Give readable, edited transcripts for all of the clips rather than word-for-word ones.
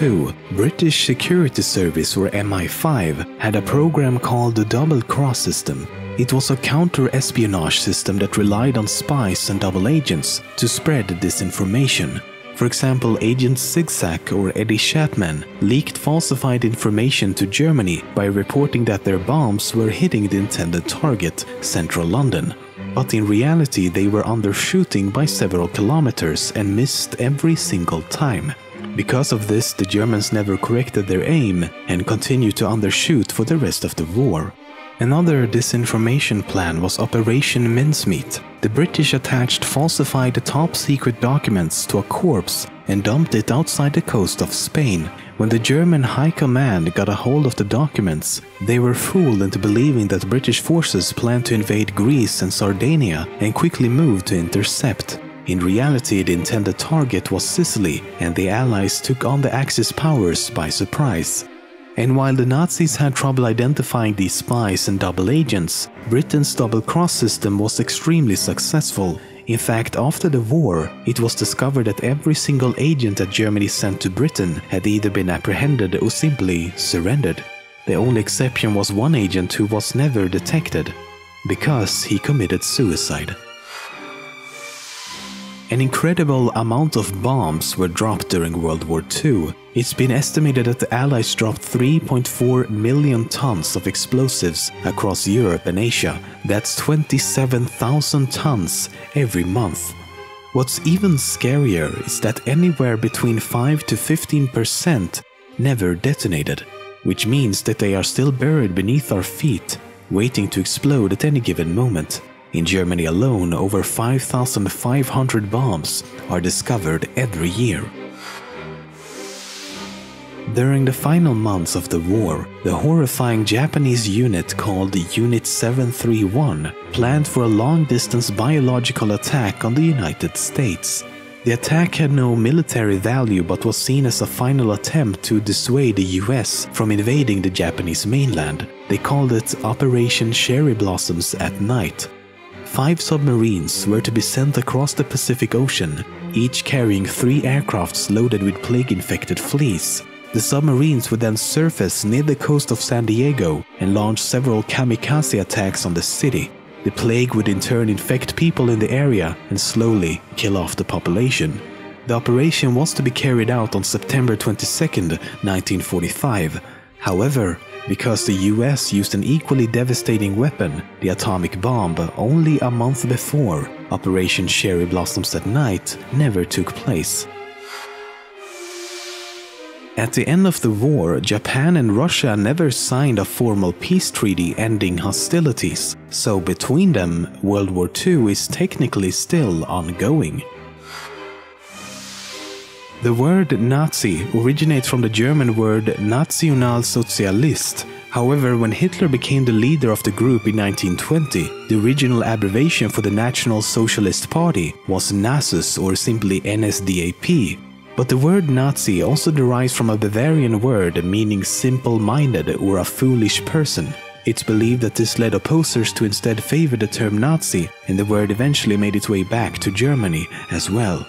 II, British Security Service or MI5 had a program called the Double Cross System. It was a counter-espionage system that relied on spies and double agents to spread disinformation. For example, Agent Zigzag or Eddie Shatman leaked falsified information to Germany by reporting that their bombs were hitting the intended target, central London. But in reality they were undershooting by several kilometers and missed every single time. Because of this, the Germans never corrected their aim and continued to undershoot for the rest of the war. Another disinformation plan was Operation Mincemeat. The British attached falsified top-secret documents to a corpse and dumped it outside the coast of Spain. When the German High Command got a hold of the documents, they were fooled into believing that British forces planned to invade Greece and Sardinia and quickly moved to intercept. In reality, the intended target was Sicily, and the Allies took on the Axis powers by surprise. And while the Nazis had trouble identifying these spies and double agents, Britain's double-cross system was extremely successful. In fact, after the war, it was discovered that every single agent that Germany sent to Britain had either been apprehended or simply surrendered. The only exception was one agent who was never detected, because he committed suicide. An incredible amount of bombs were dropped during World War II. It's been estimated that the Allies dropped 3.4 million tons of explosives across Europe and Asia. That's 27,000 tons every month. What's even scarier is that anywhere between 5 to 15% never detonated, which means that they are still buried beneath our feet, waiting to explode at any given moment. In Germany alone, over 5,500 bombs are discovered every year. During the final months of the war, the horrifying Japanese unit called Unit 731 planned for a long-distance biological attack on the United States. The attack had no military value but was seen as a final attempt to dissuade the US from invading the Japanese mainland. They called it Operation Cherry Blossoms at Night. 5 submarines were to be sent across the Pacific Ocean, each carrying 3 aircrafts loaded with plague-infected fleas. The submarines would then surface near the coast of San Diego and launch several kamikaze attacks on the city. The plague would in turn infect people in the area and slowly kill off the population. The operation was to be carried out on September 22, 1945. However, because the US used an equally devastating weapon, the atomic bomb, only a month before, Operation Cherry Blossoms at Night never took place. At the end of the war, Japan and Russia never signed a formal peace treaty ending hostilities, so between them, World War II is technically still ongoing. The word Nazi originates from the German word Nationalsozialist. However, when Hitler became the leader of the group in 1920, the original abbreviation for the National Socialist Party was NASUS or simply NSDAP. But the word Nazi also derives from a Bavarian word meaning simple-minded or a foolish person. It's believed that this led opposers to instead favor the term Nazi, and the word eventually made its way back to Germany as well.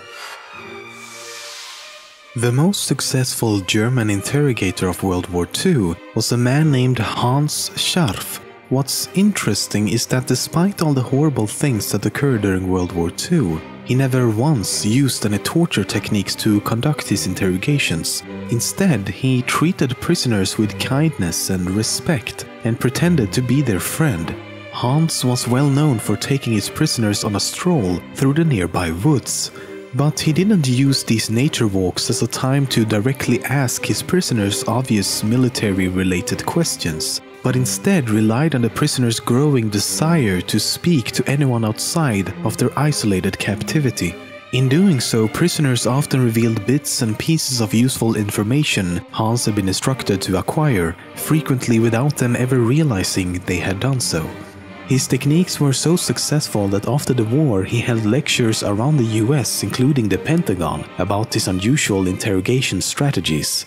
The most successful German interrogator of World War II was a man named Hans Scharf. What's interesting is that despite all the horrible things that occurred during World War II, he never once used any torture techniques to conduct his interrogations. Instead, he treated prisoners with kindness and respect and pretended to be their friend. Hans was well known for taking his prisoners on a stroll through the nearby woods. But he didn't use these nature walks as a time to directly ask his prisoners obvious military-related questions, but instead relied on the prisoners' growing desire to speak to anyone outside of their isolated captivity. In doing so, prisoners often revealed bits and pieces of useful information Hans had been instructed to acquire, frequently without them ever realizing they had done so. His techniques were so successful that after the war he held lectures around the US, including the Pentagon, about his unusual interrogation strategies.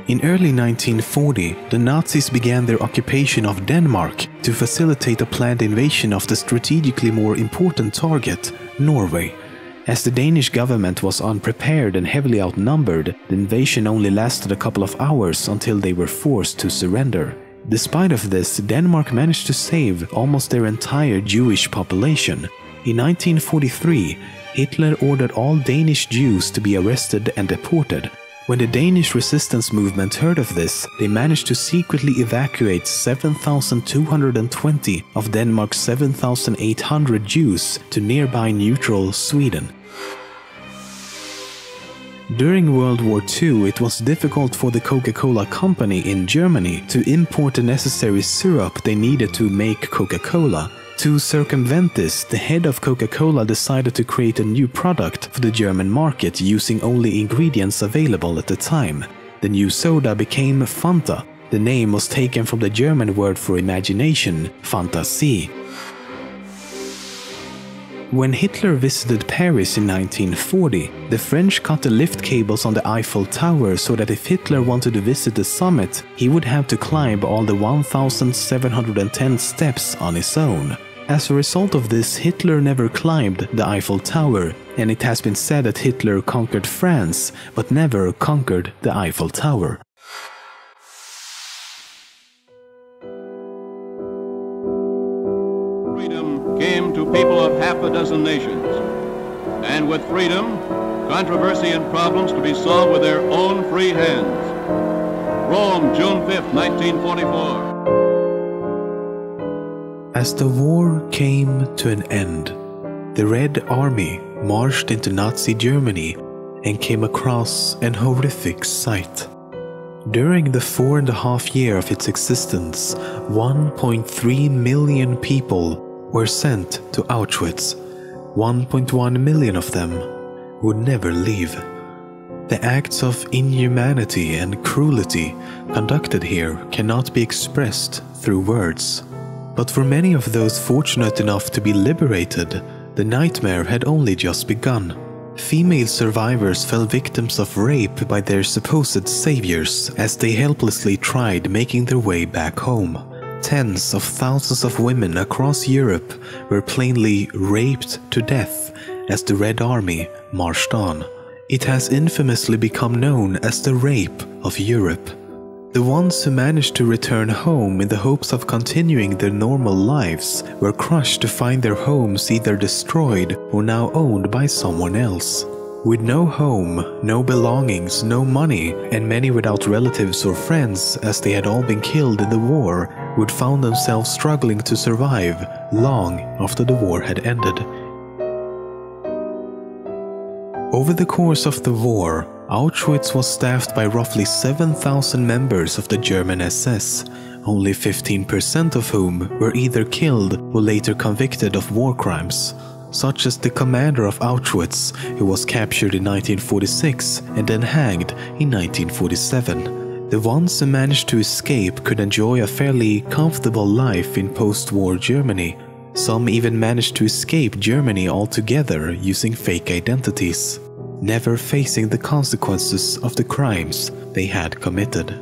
In early 1940, the Nazis began their occupation of Denmark to facilitate a planned invasion of the strategically more important target, Norway. As the Danish government was unprepared and heavily outnumbered, the invasion only lasted a couple of hours until they were forced to surrender. Despite of this, Denmark managed to save almost their entire Jewish population. In 1943, Hitler ordered all Danish Jews to be arrested and deported. When the Danish resistance movement heard of this, they managed to secretly evacuate 7,220 of Denmark's 7,800 Jews to nearby neutral Sweden. During World War II, it was difficult for the Coca-Cola company in Germany to import the necessary syrup they needed to make Coca-Cola. To circumvent this, the head of Coca-Cola decided to create a new product for the German market using only ingredients available at the time. The new soda became Fanta. The name was taken from the German word for imagination, Fantasie. When Hitler visited Paris in 1940, the French cut the lift cables on the Eiffel Tower so that if Hitler wanted to visit the summit, he would have to climb all the 1,710 steps on his own. As a result of this, Hitler never climbed the Eiffel Tower, and it has been said that Hitler conquered France, but never conquered the Eiffel Tower. Freedom came to people of half a dozen nations, and with freedom, controversy and problems to be solved with their own free hands. Rome, June 5, 1944. As the war came to an end, the Red Army marched into Nazi Germany and came across an horrific sight. During the 4.5 years of its existence, 1.3 million people were sent to Auschwitz. 1.1 million of them would never leave. The acts of inhumanity and cruelty conducted here cannot be expressed through words. But for many of those fortunate enough to be liberated, the nightmare had only just begun. Female survivors fell victims of rape by their supposed saviors as they helplessly tried making their way back home. Tens of thousands of women across Europe were plainly raped to death as the Red Army marched on. It has infamously become known as the Rape of Europe. The ones who managed to return home in the hopes of continuing their normal lives were crushed to find their homes either destroyed or now owned by someone else. With no home, no belongings, no money, and many without relatives or friends as they had all been killed in the war, would found themselves struggling to survive long after the war had ended. Over the course of the war, Auschwitz was staffed by roughly 7,000 members of the German SS, only 15% of whom were either killed or later convicted of war crimes, such as the commander of Auschwitz, who was captured in 1946 and then hanged in 1947. The ones who managed to escape could enjoy a fairly comfortable life in post-war Germany. Some even managed to escape Germany altogether using fake identities, never facing the consequences of the crimes they had committed.